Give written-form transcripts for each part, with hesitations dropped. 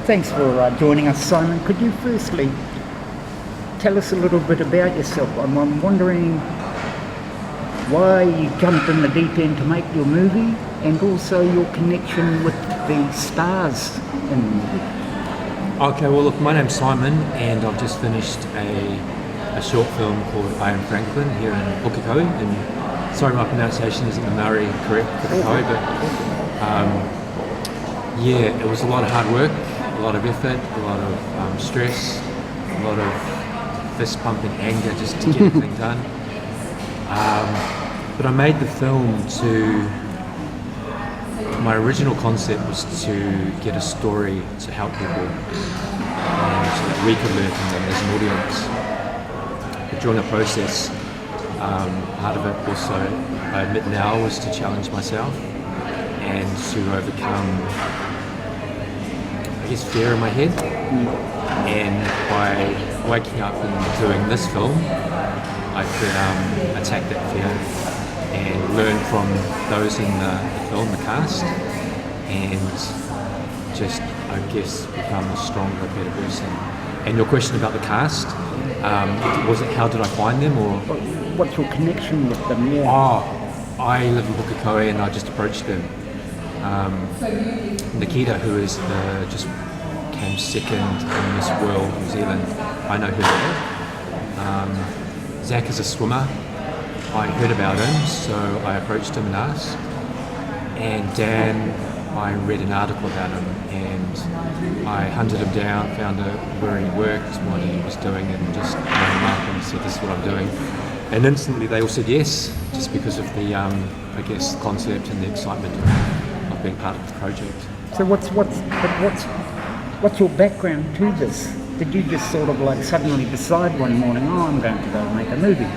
Thanks for joining us, Simon. Could you firstly tell us a little bit about yourself? I'm wondering why you jumped in the deep end to make your movie, and also your connection with the stars in the movie. Okay, well look, my name's Simon, and I've just finished a short film called I Am Franklin here in Pukekohe. And sorry, my pronunciation isn't the Maori correct, Pukekohe, but yeah, it was a lot of hard work, a lot of effort, a lot of stress, a lot of fist pumping anger just to get everything done. But I made the film my original concept was to get a story to help people, so that we could learn from them as an audience. But during the process, part of it also, I admit now, was to challenge myself and to overcome, I guess, fear in my head. And by waking up and doing this film, I could attack that fear and learn from those in the film, the cast, and just, I guess, become a stronger, better person. And your question about the cast, was it how did I find them, or? What's your connection with them? Yeah. Oh, I live in Pukekohe and I just approached them. Nikita, who is just came second in Miss World New Zealand, I know her. Zach is a swimmer. I heard about him, so I approached him and asked. And Dan, I read an article about him and I hunted him down, found out where he worked, what he was doing, and just rang him up and said, this is what I'm doing. And instantly they all said yes, just because of the, I guess, concept and the excitement of being part of the project. So what's your background to this? Did you just sort of like suddenly decide one morning, I'm going to go make a movie?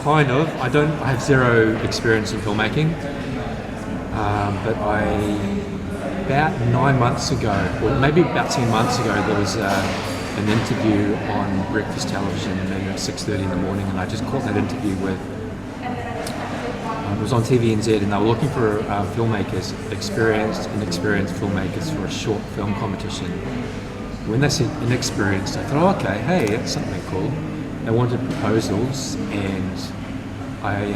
Kind of. I have zero experience in filmmaking, but about 9 months ago, or maybe about 10 months ago, there was an interview on breakfast television at 6:30 in the morning, and I just caught that interview with, it was on TVNZ, and they were looking for filmmakers, experienced and inexperienced filmmakers for a short film competition. When they said inexperienced, I thought, oh, okay, hey, that's something cool. They wanted proposals, and I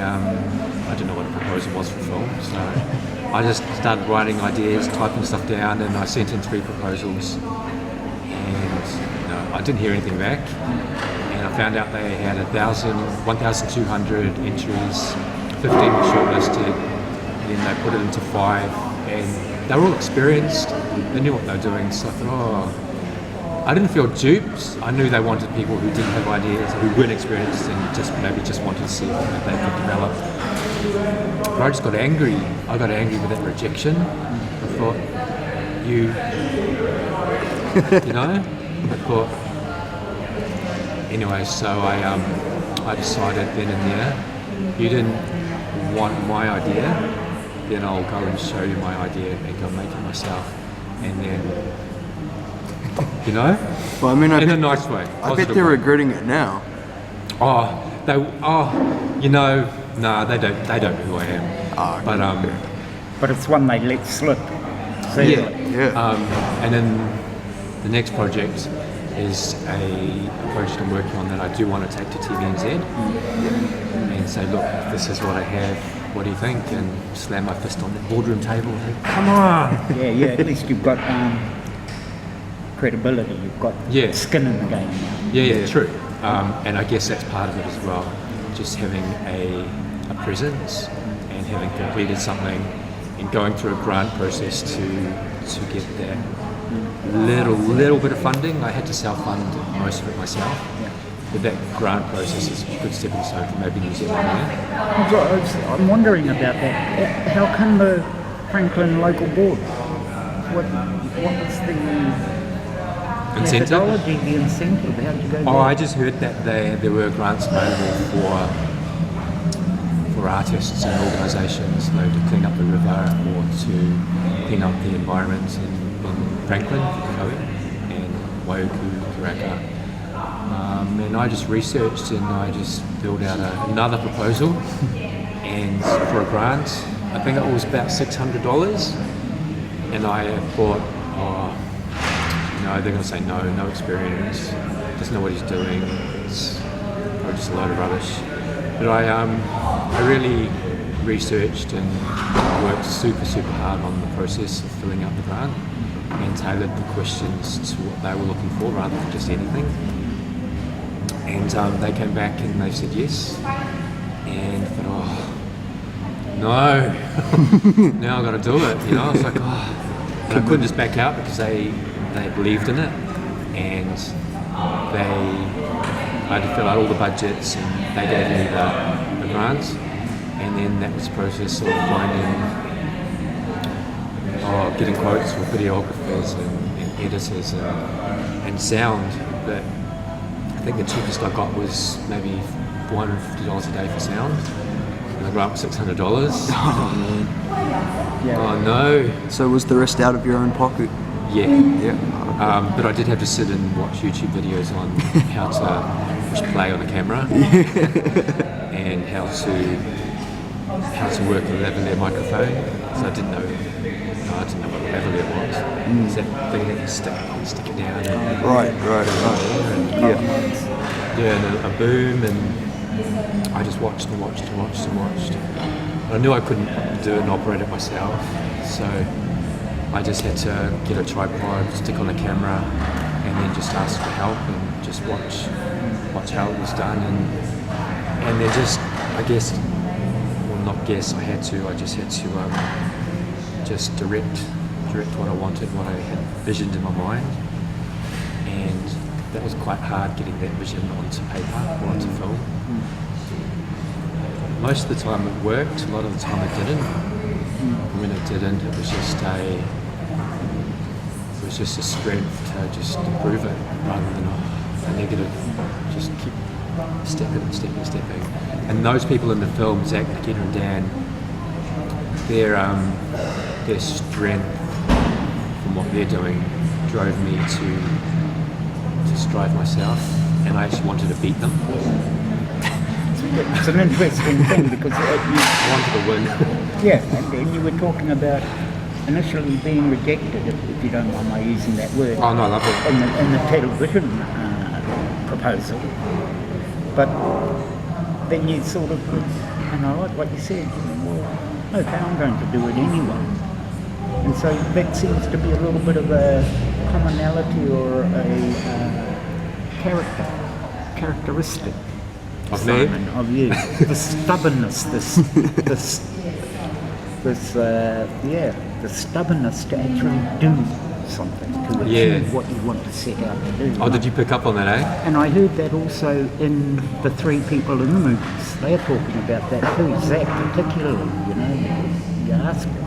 didn't know what a proposal was for film, so I just started writing ideas, typing stuff down, and I sent in 3 proposals, and I didn't hear anything back, and I found out they had 1,200 entries, 15 were shortlisted, and then they put it into 5, and they were all experienced, they knew what they were doing, so I thought, I didn't feel duped. I knew they wanted people who didn't have ideas, who weren't experienced, and maybe just wanted to see if they could develop. But I just got angry. I got angry with that rejection. I thought, I thought, anyway, so I decided then and there, you didn't want my idea, then I'll go and show you my idea and go make it myself. And then, well, I mean, in a nice way. I bet they're regretting it now. No, they don't know who I am. But it's one they let slip. Yeah. And then the next project is a project I'm working on that I do want to take to TVNZ and say, look, this is what I have. What do you think? And slam my fist on the boardroom table. And say, come on. Yeah. At least you've got credibility. You've got skin in the game now. Yeah, true. And I guess that's part of it as well. Just having a presence and having completed something and going through a grant process to get that little bit of funding. I had to self-fund most of it myself. Yeah. But that grant process is a good stepping stone for maybe New Zealand. I'm wondering about that. How come the Franklin local board? What was the methodology, the incentive? How did you go there? I just heard that there were grants available for artists and organisations, to clean up the river or to clean up the environment in Franklin, and Waiuku, Karaka. And I just researched and I just filled out another proposal, and for a grant, I think it was about $600, and I thought, oh, no, they're going to say no experience, doesn't know what he's doing, it's probably just a load of rubbish. But I really researched and worked super hard on the process of filling out the grant and tailored the questions to what they were looking for rather than just anything. And they came back and they said yes. And I thought, oh, no, now I've got to do it. You know, I was like, oh. And I couldn't just back out because they believed in it. And I had to fill out all the budgets and they gave me the grants. And then that was the process of getting quotes for videographers and editors and sound. But I think the cheapest I got was maybe $450 a day for sound. And the grant was $600. Oh man. Yeah. Oh no. So was the rest out of your own pocket? Yeah. Yeah. But I did have to sit and watch YouTube videos on how to push play on a camera and how to work with a lavalier microphone. So I didn't know what a lavalier was. It's that thing that you stick it down. And, Right. Yeah. and a boom, and I just watched and watched. I knew I couldn't do it and operate it myself, so I just had to get a tripod, stick on a camera, and then just ask for help and just watch how it was done, and then just, I just had to just direct what I wanted, what I had visioned in my mind, and that was quite hard, getting that vision onto paper or onto film. Most of the time it worked, a lot of the time it didn't. And when it didn't, it was just a strength to just improve it rather than a negative. Just keep stepping. And those people in the film, Zach, Nikita and Dan, their strength from what they're doing drove me to strive myself, and I actually wanted to beat them. It's an interesting thing because I wanted to win. yeah, and you were talking about initially being rejected, if you don't mind my using that word. Oh no, I love it. In the television proposal, but then you sort of, and I like what you said, well, okay, I'm going to do it anyway. And so that seems to be a little bit of a commonality or a characteristic Of me? Simon, of you. The stubbornness, the stubbornness to actually do something, to achieve what you want to set out to do. Oh, did you pick up on that, eh? And I heard that also in the three people in the movies. They are talking about that too. Zach particularly, you asked him.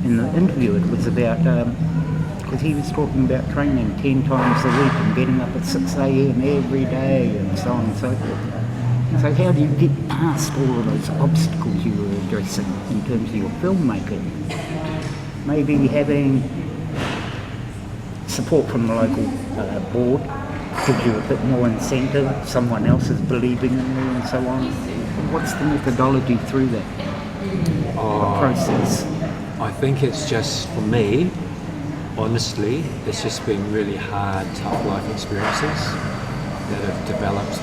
In the interview it was about, because he was talking about training 10 times a week and getting up at 6 a.m. every day and so on and so forth. And so how do you get past all of those obstacles you were addressing in terms of your filmmaking? Maybe having support from the local board gives you a bit more incentive, someone else is believing in you and so on. What's the methodology through that process? I think it's just, for me, honestly, it's just been really hard, tough life experiences that have developed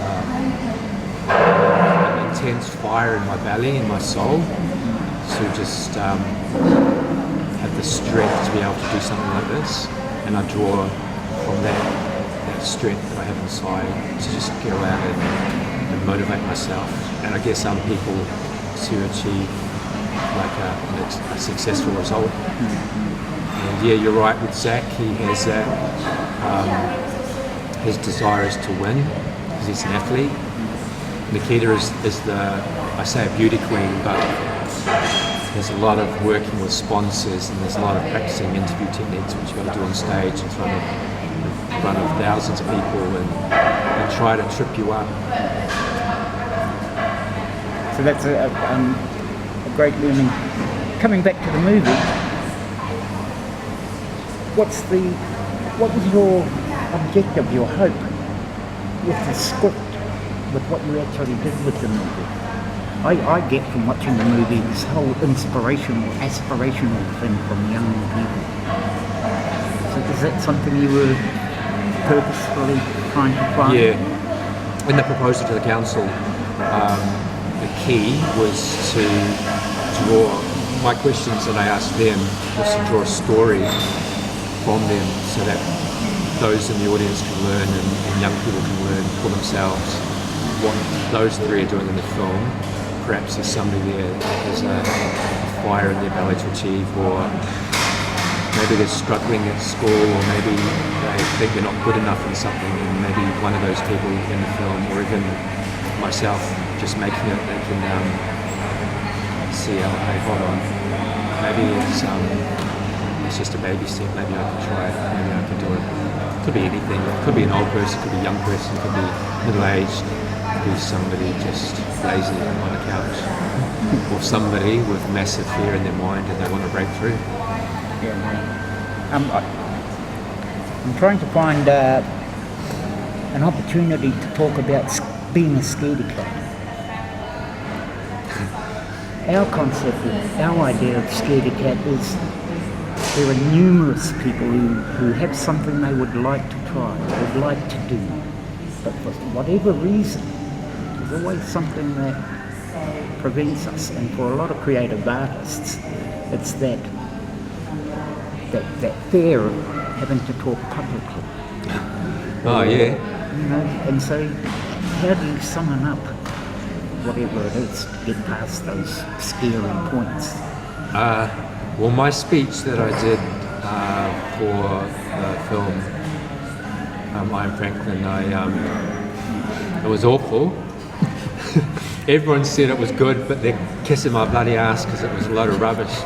an intense fire in my belly, in my soul, to just have the strength to be able to do something like this. And I draw from that strength that I have inside to just go out and motivate myself. And I guess some people to achieve like a successful result. And yeah, you're right with Zach, he has that, his desire is to win because he's an athlete. Nikita is I say a beauty queen, but there's a lot of working with sponsors and there's a lot of practicing interview techniques which you've got to do on stage in front of thousands of people and try to trip you up. So that's a great learning. Coming back to the movie, what was your objective, your hope with the script, with what you actually did with the movie? I get from watching the movie this whole inspirational, aspirational thing from young people. Is that something you were purposefully trying to find? Yeah. In the proposal to the council, the key was to draw, my questions that I asked them was to draw a story from them so that those in the audience can learn and young people can learn for themselves what those three are doing in the film. Perhaps there's somebody there that has a fire in their belly to achieve, or maybe they're struggling at school, or maybe they think they're not good enough in something, and maybe one of those people in the film, or even myself just making it, they can see, hey, hold on, maybe it's just a baby step, maybe I can try it, maybe I can do it. It could be anything, it could be an old person, it could be a young person, it could be middle-aged, it could be somebody just lazy on the couch, or somebody with massive fear in their mind and they want to break through. Yeah, I'm trying to find an opportunity to talk about being a scaredy cat. Our concept, our idea of scaredy cat is there are numerous people who have something they would like to try, would like to do, but for whatever reason, there's always something that prevents us. And for a lot of creative artists, it's that fear of having to talk publicly. Oh yeah. You know, and so how do you summon up whatever it is to get past those scary points? Well, my speech that I did for the film, I Am Franklin, it was awful. Everyone said it was good, but they're kissing my bloody ass because it was a load of rubbish.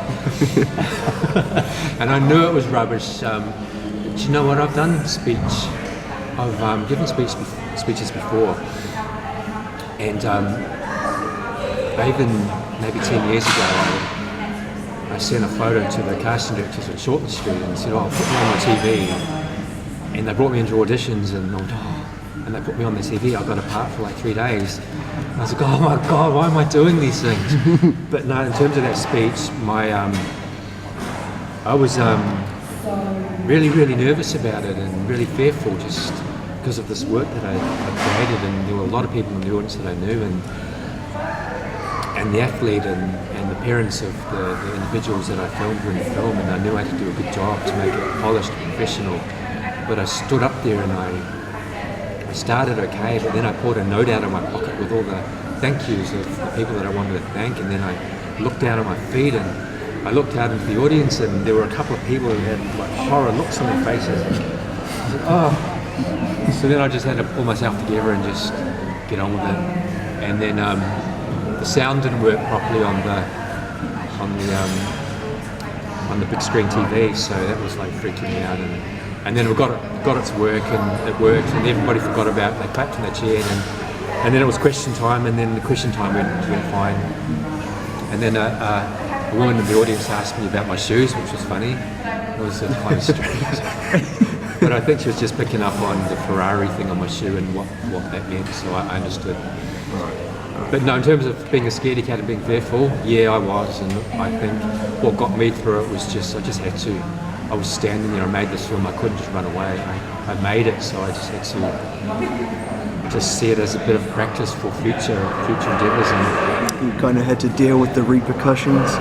And I knew it was rubbish. Do you know what? I've done speech. I've given speeches before, and even maybe 10 years ago, I sent a photo to the casting directors at Shortland Street and said, "Oh, put me on the TV." And they brought me into auditions, and they put me on the TV. I got a part for like 3 days. I was like, oh my God, why am I doing these things? But no, in terms of that speech, I was really, really nervous about it and really fearful just because of this work that I created, and there were a lot of people in the audience that I knew, and the athlete and the parents of the individuals that I filmed in the film, and I knew I had to do a good job to make it polished and professional. But I stood up there and I started okay, but then I pulled a note out of my pocket with all the thank yous of the people that I wanted to thank, and then I looked down at my feet and I looked out into the audience, and there were a couple of people who had like horror looks on their faces. I said, oh. So then I just had to pull myself together and just get on with it. And then the sound didn't work properly on the big screen TV, so that was like freaking me out. And then we got it to work, and it worked, and everybody forgot about it. They clapped in their chair, and then it was question time, and then the question time went fine. And then a woman in the audience asked me about my shoes, which was funny. It was kind of strange. But I think she was just picking up on the Ferrari thing on my shoe and what that meant, so I understood. But no, in terms of being a scaredy cat and being fearful, yeah, I was, and I think what got me through it was I just had to. I was standing there, I made this film, I couldn't just run away. I made it, so I just had to just see it as a bit of practice for future endeavours. And you kind of had to deal with the repercussions.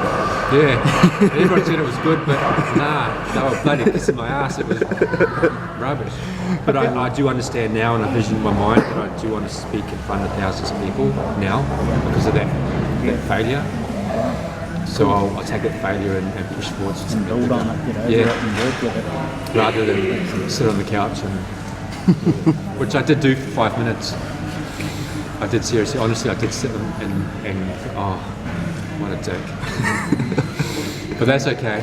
Yeah, everyone said it was good, but nah, they were bloody kissing my ass, it was rubbish. But I do understand now, and I vision in my mind that I do want to speak in front of thousands of people now because of that failure. So I'll take that failure and push forward. And build on it, and work with it. Rather than sit on the couch, which I did do for 5 minutes. I did seriously, honestly, I did sit and oh, what a dick. But that's okay.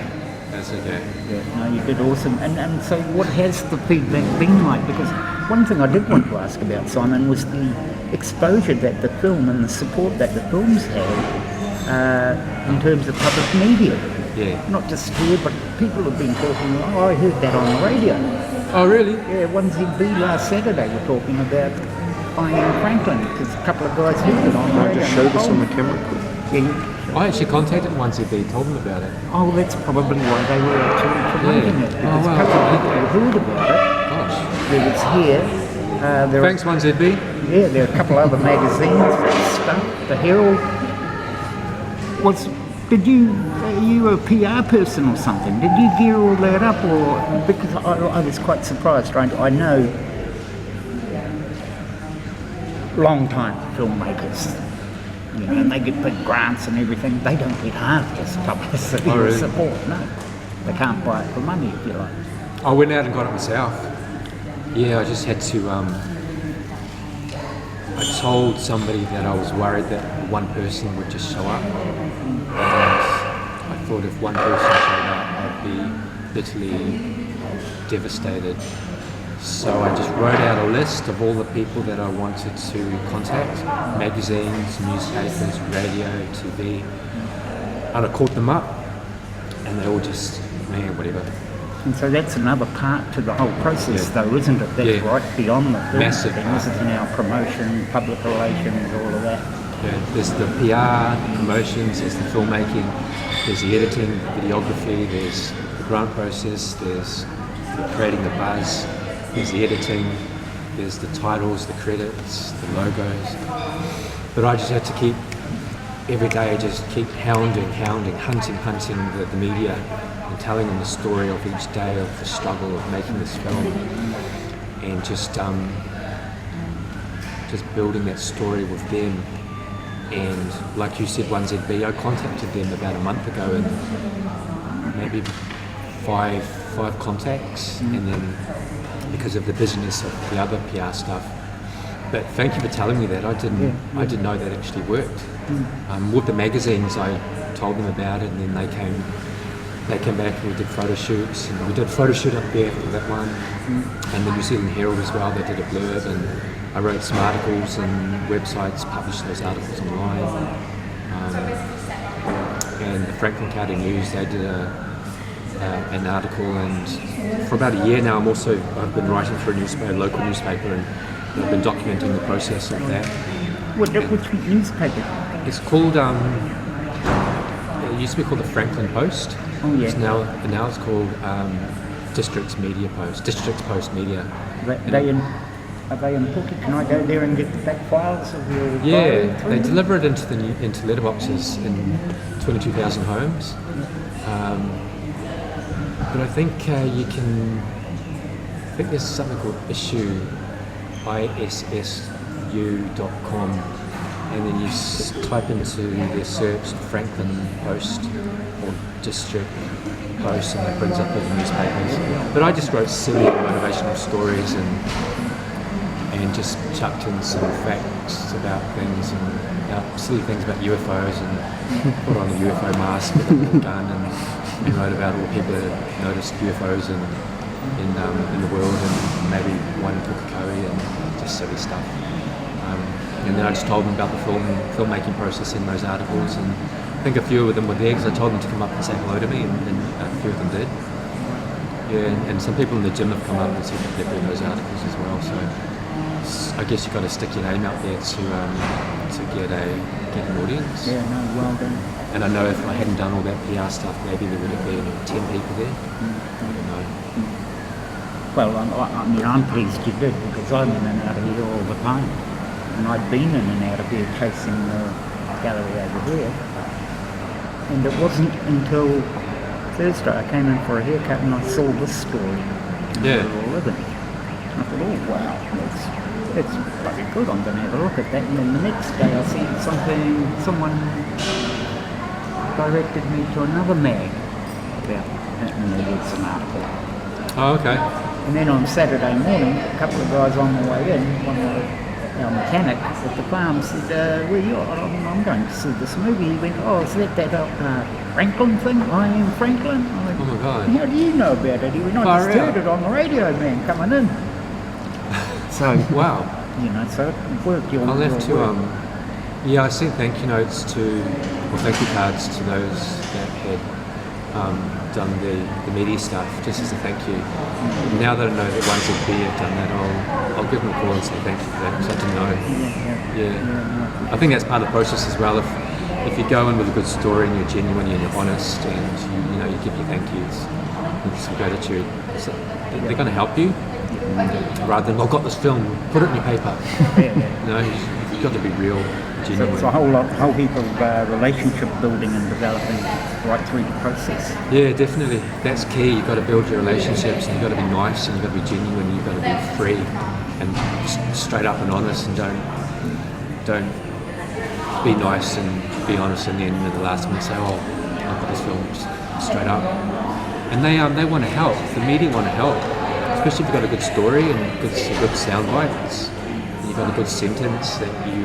That's okay. Yeah, no, you did awesome. And so what has the feedback been like? Because one thing I did want to ask about, Simon, was the exposure that the film and the support that the films had in terms of public media. Yeah. Not just here, but people have been talking, oh, I heard that on the radio. Oh, really? Yeah, 1ZB last Saturday were talking about I Am Franklin, because a couple of guys heard it on the radio. Just show this on the camera. Yeah, I actually contacted 1ZB, told them about it. Oh, that's probably why they were actually promoting it. Because a couple of people heard about it. Gosh. That it's here. There Thanks, 1ZB. Yeah, there are a couple other magazines and stuff. The Herald. Are you a PR person or something? Did you gear all that up, or because I was quite surprised. Right? I know long-time filmmakers, and they get big grants and everything. They don't get half this publicity or support. No, they can't buy it for money, if you like. I went out and got it myself. Yeah, I just had to. I told somebody that I was worried that one person would just show up. And I thought if one person showed up, I'd be bitterly devastated. So I just wrote out a list of all the people that I wanted to contact, magazines, newspapers, radio, TV, and I called them up, and they all just, whatever. And so that's another part to the whole process, though, isn't it? That's right beyond the film. Massive thing, part. isn't it? Now promotion, public relations, all of that. Yeah, there's the PR, promotions, there's the filmmaking, there's the editing, videography, there's the grant process, there's creating the buzz, there's the editing, there's the titles, the credits, the logos. But I just had to keep, every day, just keep hunting the media and telling them the story of each day of the struggle of making this film, and just building that story with them. And like you said, 1ZB, I contacted them about a month ago, and maybe five contacts, and then because of the busyness of the other PR stuff. But thank you for telling me that. I didn't know that actually worked. With the magazines, I told them about it, and then they came back and we did photo shoots, and we did a photo shoot up there for that one, and the New Zealand Herald as well. They did a blurb, and I wrote some articles, and websites published those articles online. And the Franklin County News, they did an article, and for about a year now I've been writing for a local newspaper, and I've been documenting the process of that. Which newspaper? It's called, it used to be called the Franklin Post. Oh yeah. Now it's called Districts Post Media. Are they in Puki? Can I go there and get the back files of your Yeah, they deliver it into letterboxes in 22,000 homes. But I think I think there's something called issu.com, and then you type into their search Franklin Post or District Post, and it brings up all the newspapers. But I just wrote silly motivational stories and just chucked in some facts about things, and silly things about UFOs, and put on a UFO mask with a little gun, and wrote about all the people that had noticed UFOs in the world, and maybe one in Pukekohe, and just silly stuff. And then I just told them about the filmmaking process in those articles, and I think a few of them were there because I told them to come up and say hello to me, and a few of them did. Yeah, and some people in the gym have come up and said that they've read those articles as well. So I guess you've got to stick your name out there to get an audience. Yeah, no, well done. And I know if I hadn't done all that PR stuff, maybe there would have been 10 people there. I don't know. Well, I'm pleased you did, because I'm in and out of here all the time. And I'd been in and out of here chasing the gallery over there. And it wasn't until Thursday I came in for a haircut and I saw this story. Yeah. I thought, oh wow, that's bloody good, I'm going to have a look at that. And then the next day I see someone directed me to another mag about that, and there was an article. Oh, okay. And then on Saturday morning, a couple of guys on the way in, one of our mechanic at the farm said, where you are? I'm going to see this movie. He went, oh, is that Franklin thing? I am Franklin? I went, oh my God. How do you know about it? He went, I just heard it on the radio, man, coming in. So, wow. So it worked. I'll have to, I sent thank you notes thank you cards to those that had done the media stuff, just as a thank you. Now that I know that 1ZB have done that, I'll give them a call and say thank you for that, because I didn't know. Yeah. I think that's part of the process as well. If if you go in with a good story and you're genuine and you're honest and you give your thank yous with some gratitude, so they're going to help you rather than, I've got this film, put it in your paper. You've got to be real, So genuine. it's a whole heap of relationship building and developing right through the process. Yeah, definitely. That's key. You've got to build your relationships, and you've got to be nice, and you've got to be genuine, and you've got to be free and straight up and honest, and don't be nice and be honest, and then at the last minute say, "Oh, I've got this film," just straight up. And they want to help. The media want to help, especially if you've got a good story and a good sound bites. You've got a good sentence that you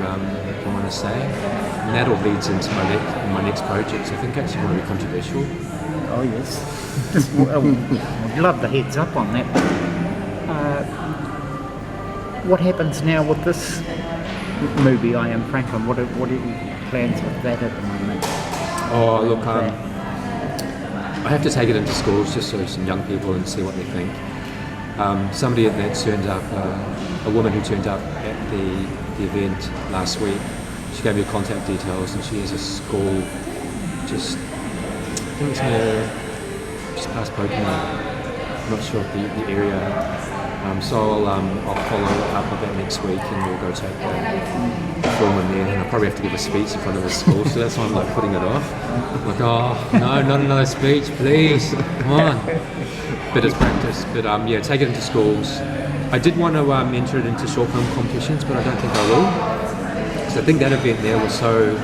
want to say, and that all leads into my next project. So I think actually want to be controversial. Oh yes. Just, I'd love the heads up on that. What happens now with this movie, I Am Franklin? What are your plans with that at the moment? Oh look, I have to take it into schools just so some young people and see what they think. Somebody that turned up, a woman who turned up at the event last week, she gave me her contact details, and she has a school just, I think it's near, just past Pokemon. I'm not sure of the area. So I'll follow up with that next week, and we'll go take the film in there, and I'll probably have to give a speech in front of the school, so that's why I'm like putting it off. I'm like, oh no, not another speech, please, come on. But it's practice. But yeah, take it into schools. I did want to enter it into short film competitions, but I don't think I will. So I think that event there was I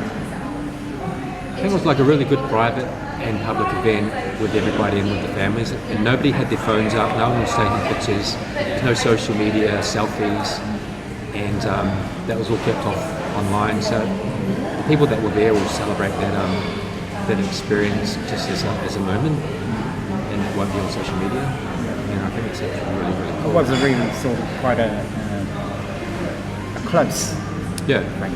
think it was like a really good private and public event with everybody and with the families, and nobody had their phones up, no one was taking pictures, there's no social media, selfies, and that was all kept off online. So the people that were there will celebrate that experience just as a moment, and it won't be on social media. And I think it's actually really, really cool. It was a really sort of quite a close Yeah, thing.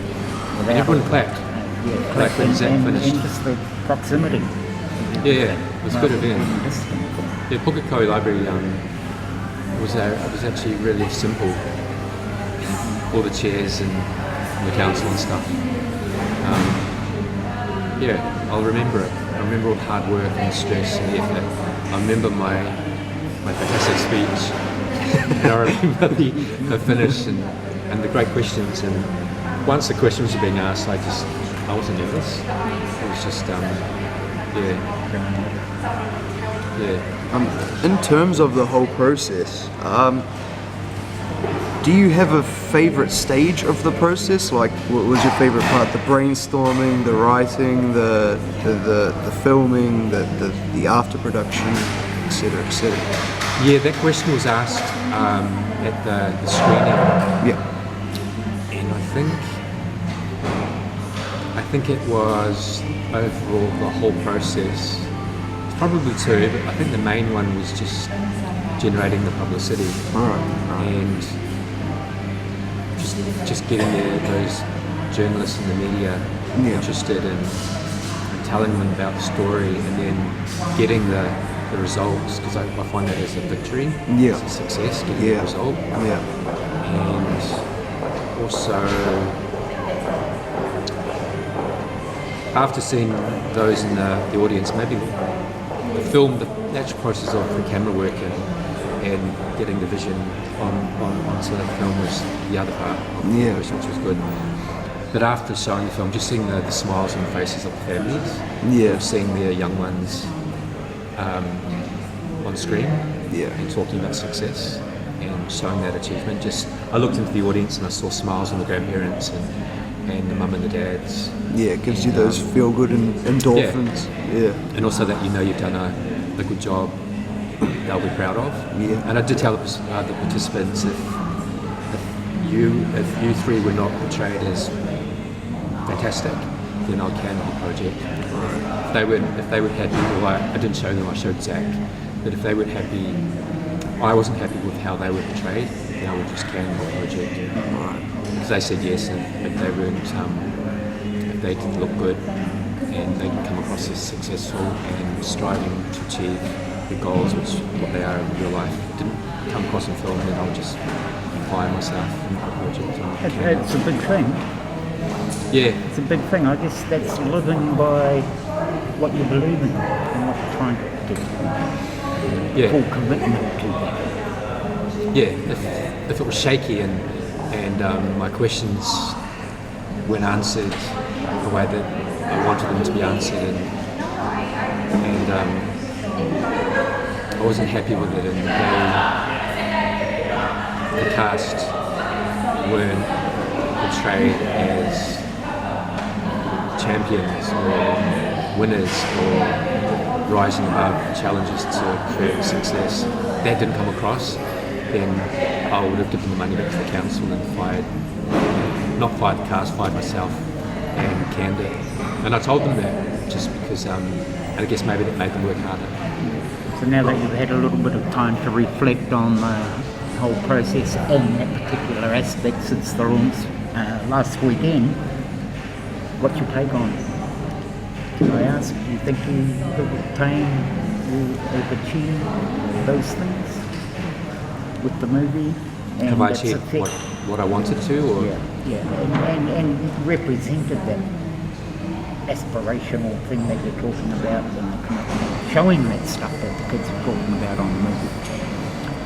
and everyone clapped. Yeah, Clapped when Zach finished. And just the proximity. Yeah, it was a good event. Yeah, Huggett Library was actually really simple. All the chairs and the council and stuff. Yeah, I'll remember it. I remember all the hard work and the stress and the effort. I remember my fantastic speech. And I remember the finish and the great questions. And once the questions were being asked, I wasn't nervous. It was just In terms of the whole process, do you have a favorite stage of the process? Like, what was your favorite part? The brainstorming, the writing, the filming, the after production, etc., etc. Yeah, that question was asked at the screening. Yeah. And I think it was overall the whole process. It's probably two, but I think the main one was just generating the publicity. Alright. And just getting those journalists and the media interested and telling them about the story, and then getting the results, because I find that as a victory, Yeah. as a success, getting the result. Yeah. And also, after seeing those in the audience, maybe the film, the actual process of the camera work and getting the vision onto the film was the other part of the process, which was good. But after showing the film, just seeing the smiles on the faces of the families, seeing their young ones on screen, and talking about success and showing that achievement. I looked into the audience and I saw smiles on the grandparents and the mum and the dads. Yeah, it gives you those feel-good endorphins. Yeah. And also that you've done a good job, they'll be proud of. Yeah. And I did tell the participants, if you three were not portrayed as fantastic, then I'll cancel the project. If they were happy, well, I didn't show them, I showed Zach, but if they were happy, I wasn't happy with how they were portrayed, then I would just cancel the project. Because they said yes, and if they weren't, if they didn't look good and they didn't come across as successful and striving to achieve the goals, which what they are in real life, didn't come across in film, then I'll just fire myself in the project. It's a big thing. Yeah, It's a big thing. I guess that's living by what you believe in and what you're trying to do. yeah, Full commitment to that. yeah. If it was shaky and my questions weren't answered the way that I wanted them to be answered, and I wasn't happy with it, and the cast weren't portrayed as champions or winners or rising above challenges to create success. That didn't come across. Then I would have given the money back to the council and not fired the cast, fired myself and canned it. And I told them that just because, and I guess maybe that made them work harder. So now that you've had a little bit of time to reflect on the whole process and that particular aspect since the launch last weekend, what's your take on it? Can I ask, do you think you have achieved those things with the movie? And Have I its achieved effect? what I wanted to? Or? Yeah, and represented that aspirational thing that you're talking about and showing that stuff that the kids are talking about on the movie.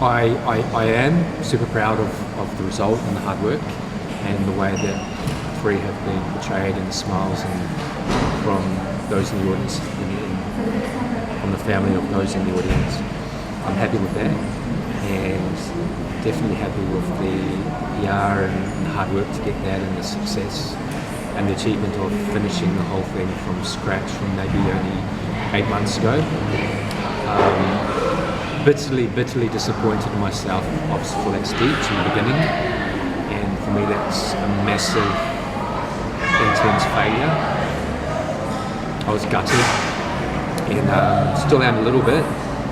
I am super proud of the result and the hard work and the way that three have been portrayed and the smiles and from those in the audience and from the family of those in the audience. I'm happy with that and definitely happy with the PR and the hard work to get that and the success and the achievement of finishing the whole thing from scratch from maybe only 8 months ago. Bitterly disappointed in myself, obviously for that speech in the beginning, and for me that's a massive, intense failure. I was gutted and still am a little bit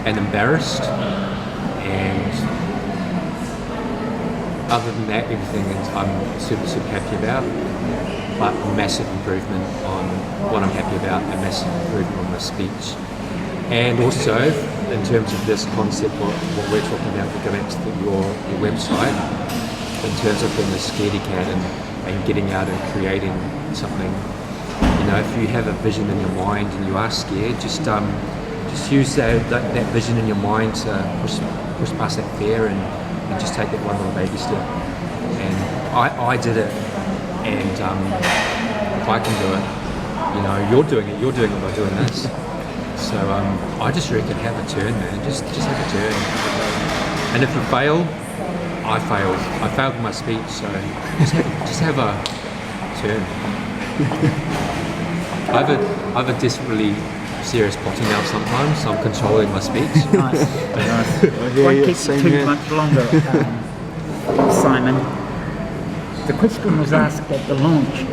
and embarrassed, and other than that everything is I'm super happy about, but massive improvement on what I'm happy about, a massive improvement on my speech. And also, in terms of this concept, what we're talking about, to go back to your website, in terms of being a scaredy cat and getting out and creating something, you know, if you have a vision in your mind and you are scared, just use that vision in your mind to push past that fear and just take that one little baby step. And I did it, and if I can do it, you know, you're doing it by doing this. So I just reckon have a turn, man. Just have a turn. And if you fail, I failed. I failed in my speech, so just have a turn. I have a desperately serious potty mouth sometimes, so I'm controlling my speech. Nice. Won't keep you too much longer, Simon. The question was asked at the launch.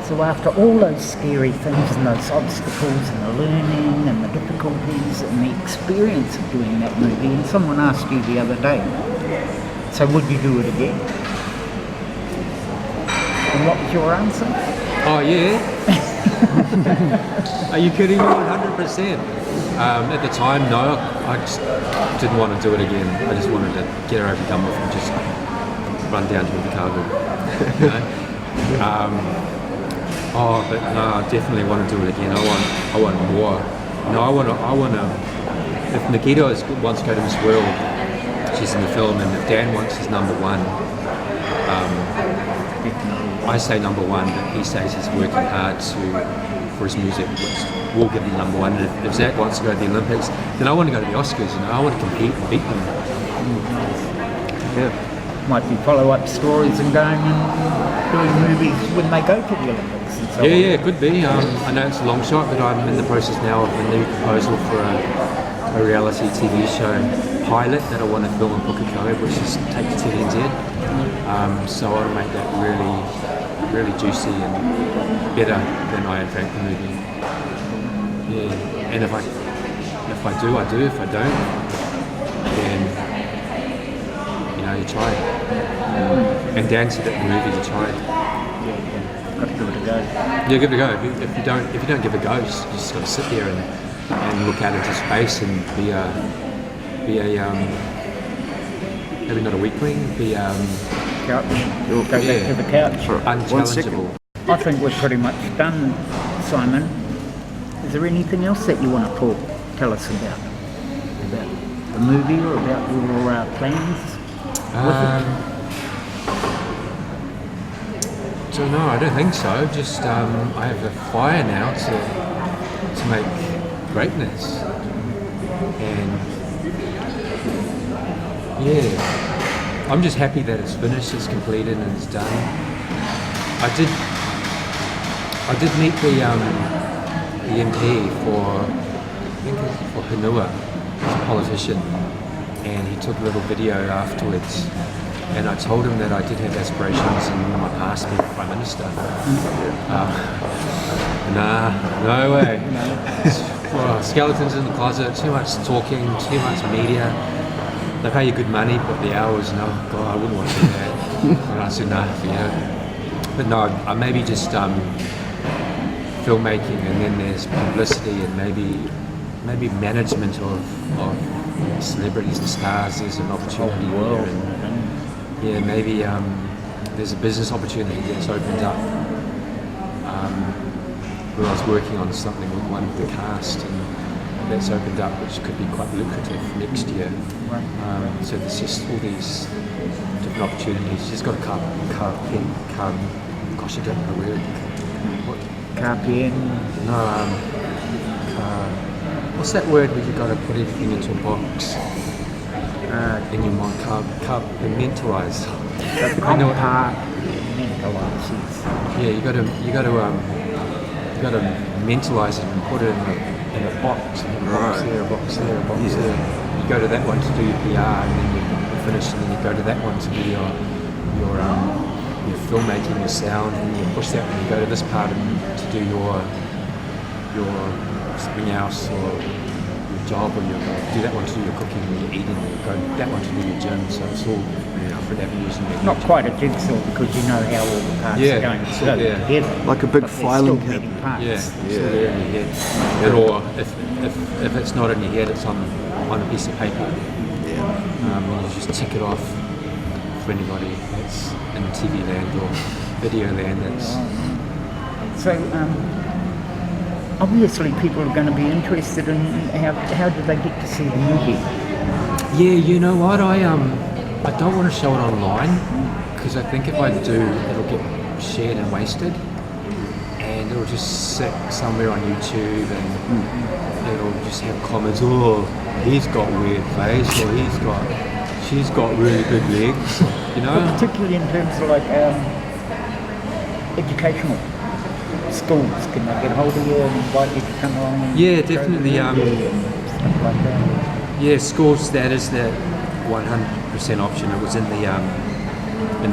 So after all those scary things and those obstacles and the learning and the difficulties and the experience of doing that movie, and someone asked you the other day, so would you do it again? And what was your answer? Oh yeah. Are you kidding me? 100%. At the time, no, I just didn't want to do it again. I just wanted to get her over and done with and just run down to the cargo. You know? But no, I definitely want to do it again. I want more. No, I want to. If Nikita wants to go to Miss World, she's in the film, and if Dan wants his number one, I say number one, but he says he's working hard for his music, which will give him number one. And if Zach wants to go to the Olympics, then I want to go to the Oscars. You know, I want to compete and beat them. Yeah. Might be follow-up stories and going and doing movies when they go to the Olympics and so on. Yeah, it could be. I know it's a long shot, but I'm in the process now of a new proposal for a reality TV show pilot that I want to film in Pukekohe, which is take to TVNZ. So I want to make that really juicy and better than I Am Frank the movie. Yeah, and if I do, I do. If I don't, then you tried. And Dan said at the movie, you tried. Got to give it a go. Yeah, give it a go. If you don't give it a go, you just got to sit there and look out into space and be a maybe not a weakling, be couch. Go back to the couch. unchallengeable. I think we're pretty much done, Simon. Is there anything else that you want to tell us about the movie or about your plans? So no, I don't think so. Just I have a fire now to make greatness, and yeah, I'm just happy that it's finished, it's completed, and it's done. I did meet the MP for Hanua, he's a politician, and he took a little video afterwards. And I told him that I did have aspirations in my past being Prime Minister. No way. Well, skeletons in the closet, too much talking, too much media. They pay you good money, but the hours, no, God, I wouldn't want to do that. And I said, no, But no, I maybe just filmmaking, and then there's publicity, and maybe management of celebrities and stars. There's an opportunity there. And, yeah, maybe there's a business opportunity that's opened up where I was working on something with one of the cast, and that's opened up, which could be quite lucrative next year. So there's just all these different opportunities. You just got to gosh, I don't know the word. No, what's that word where you got to put everything into a box? In your mind, compartmentalize. Yeah, you got to mentalize it and put it in a box. A box there, a box there, a box there. You go to that one to do your PR, and then you finish, and then you go to that one to do your filmmaking, your sound, and you push that, and you go to this part to do your something else, or job, or you do that one to do your cooking, or you're eating, or you go that one to do your gym. So it's all different avenues. Not quite a jigsaw, because you know how all the parts are going to go together. Like a big filing cabinet. Yeah, it's all there in your head. And or if it's not in your head, it's on a piece of paper. And you just tick it off for anybody that's in TV land or video land. So. Obviously, people are going to be interested in how do they get to see the movie? Yeah, you know what? I don't want to show it online, because I think if I do, it'll get shared and wasted, and it'll just sit somewhere on YouTube, and it'll just have comments. Oh, he's got weird face, or she's got really big legs. You know, but particularly in terms of like educational. Schools, can they get hold of you and invite you to come along? Yeah, definitely. Stuff like that. Yeah, schools. That is the 100% option. It was in the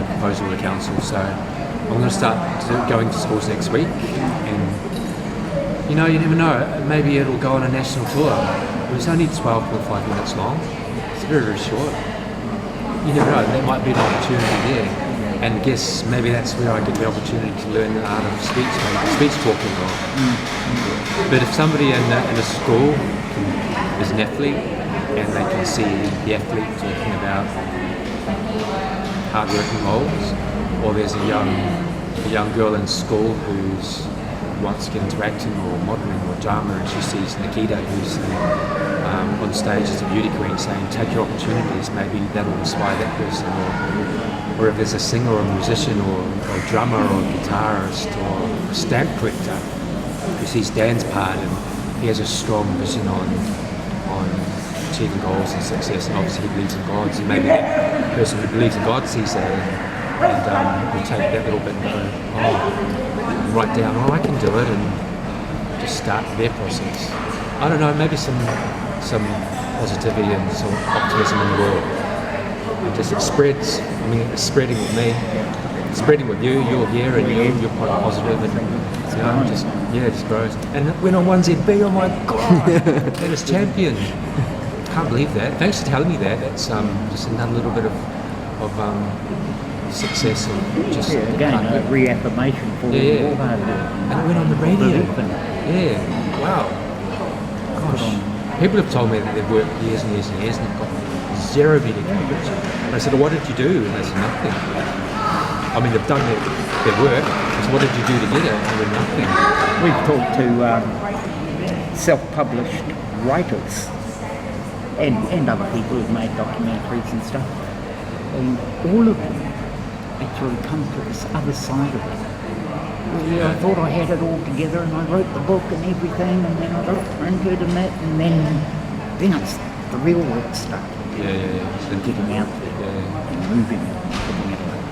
proposal of the council. So I'm going to start going to schools next week, and you never know. Maybe it'll go on a national tour. It was only 12.5 minutes long. It's very, very short. You never know. There might be an opportunity there. And I guess maybe that's where I get the opportunity to learn the art of speech talking. But if somebody in a school is an athlete, and they can see the athlete talking about hard-working roles, or there's a young girl in school who wants to get into acting or modelling or drama, and she sees Nikita, who's on stage as a beauty queen, saying, take your opportunities, maybe that'll inspire that person. Or if there's a singer or a musician or a drummer or a guitarist or a stamp collector who sees Dan's part, and he has a strong vision on achieving goals and success, and obviously he believes in God, so maybe that person who believes in God sees that and will take that little bit and go, and write down, I can do it, and just start their process. I don't know, maybe some positivity and some optimism in the world. It just spreads. I mean, it's spreading with me, it's spreading with you. You're here, and you're quite positive, and it just grows. And when on 1ZB, oh my God, that is champion. Can't believe that. Thanks for telling me that. That's just another little bit of success, and just again, reaffirmation for and it went on the radio. Yeah, wow. Gosh, people have told me that they've worked years and years and years and they've got zero media coverage. And I said, well, what did you do? And they said, nothing. I mean, they've done their work, So what did you do to get it? You were nothing. We've talked to self-published writers and other people who've made documentaries and stuff, and all of them actually come to this other side of it. Well, I thought I had it all together and I wrote the book and everything, and then I got it printed and that, and then it's the real work stuff. So Getting out there and moving it and putting it out.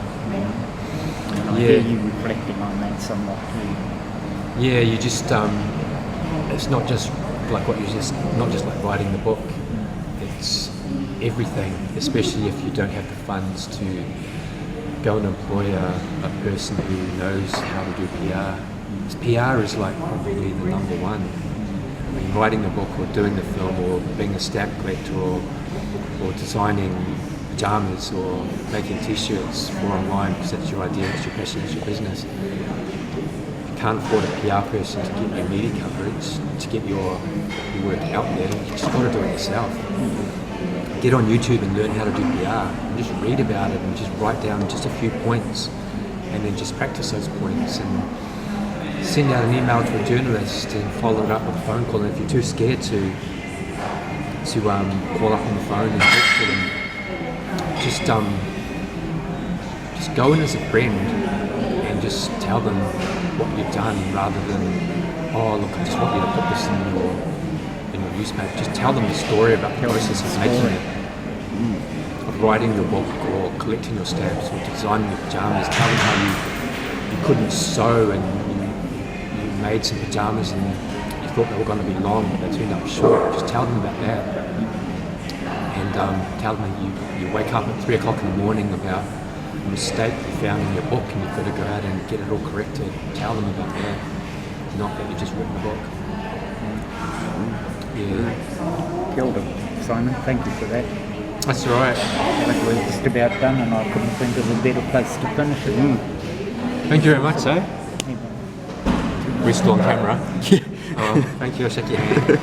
And I Yeah. hear you reflecting on that somewhat too. Yeah, you just it's not just like what you just not just like writing the book. It's everything, especially if you don't have the funds to go and employ a person who knows how to do PR. PR is like probably the number one. I mean, writing a book or doing the film or being a stamp collector or designing pajamas or making t-shirts for online because that's your idea, that's your passion, that's your business. You can't afford a PR person to get your media coverage, to get your work out there. You just got to do it yourself. Get on YouTube and learn how to do PR and just read about it and just write down just a few points and then just practice those points and send out an email to a journalist and follow it up with a phone call. And if you're too scared to call up on the phone and talk to them, just go in as a friend and just tell them what you've done rather than, oh look, I just want you to put this in your newspaper. Just tell them the story about the process of making it, of writing your book or collecting your stamps or designing your pajamas. Tell them how you couldn't sew and you made some pajamas and you thought they were going to be long but they turned up short. Just tell them about that. And tell them that you wake up at 3 o'clock in the morning about a mistake you found in your book and you've got to go out and get it all corrected. Tell them about that, not that you just written the book. Yeah. Killed him, Simon. Thank you for that. That's all right. That was just about done, and I couldn't think of a better place to finish it. Thank you very much, sir. We're still on camera. Thank you. I'll shake your hand.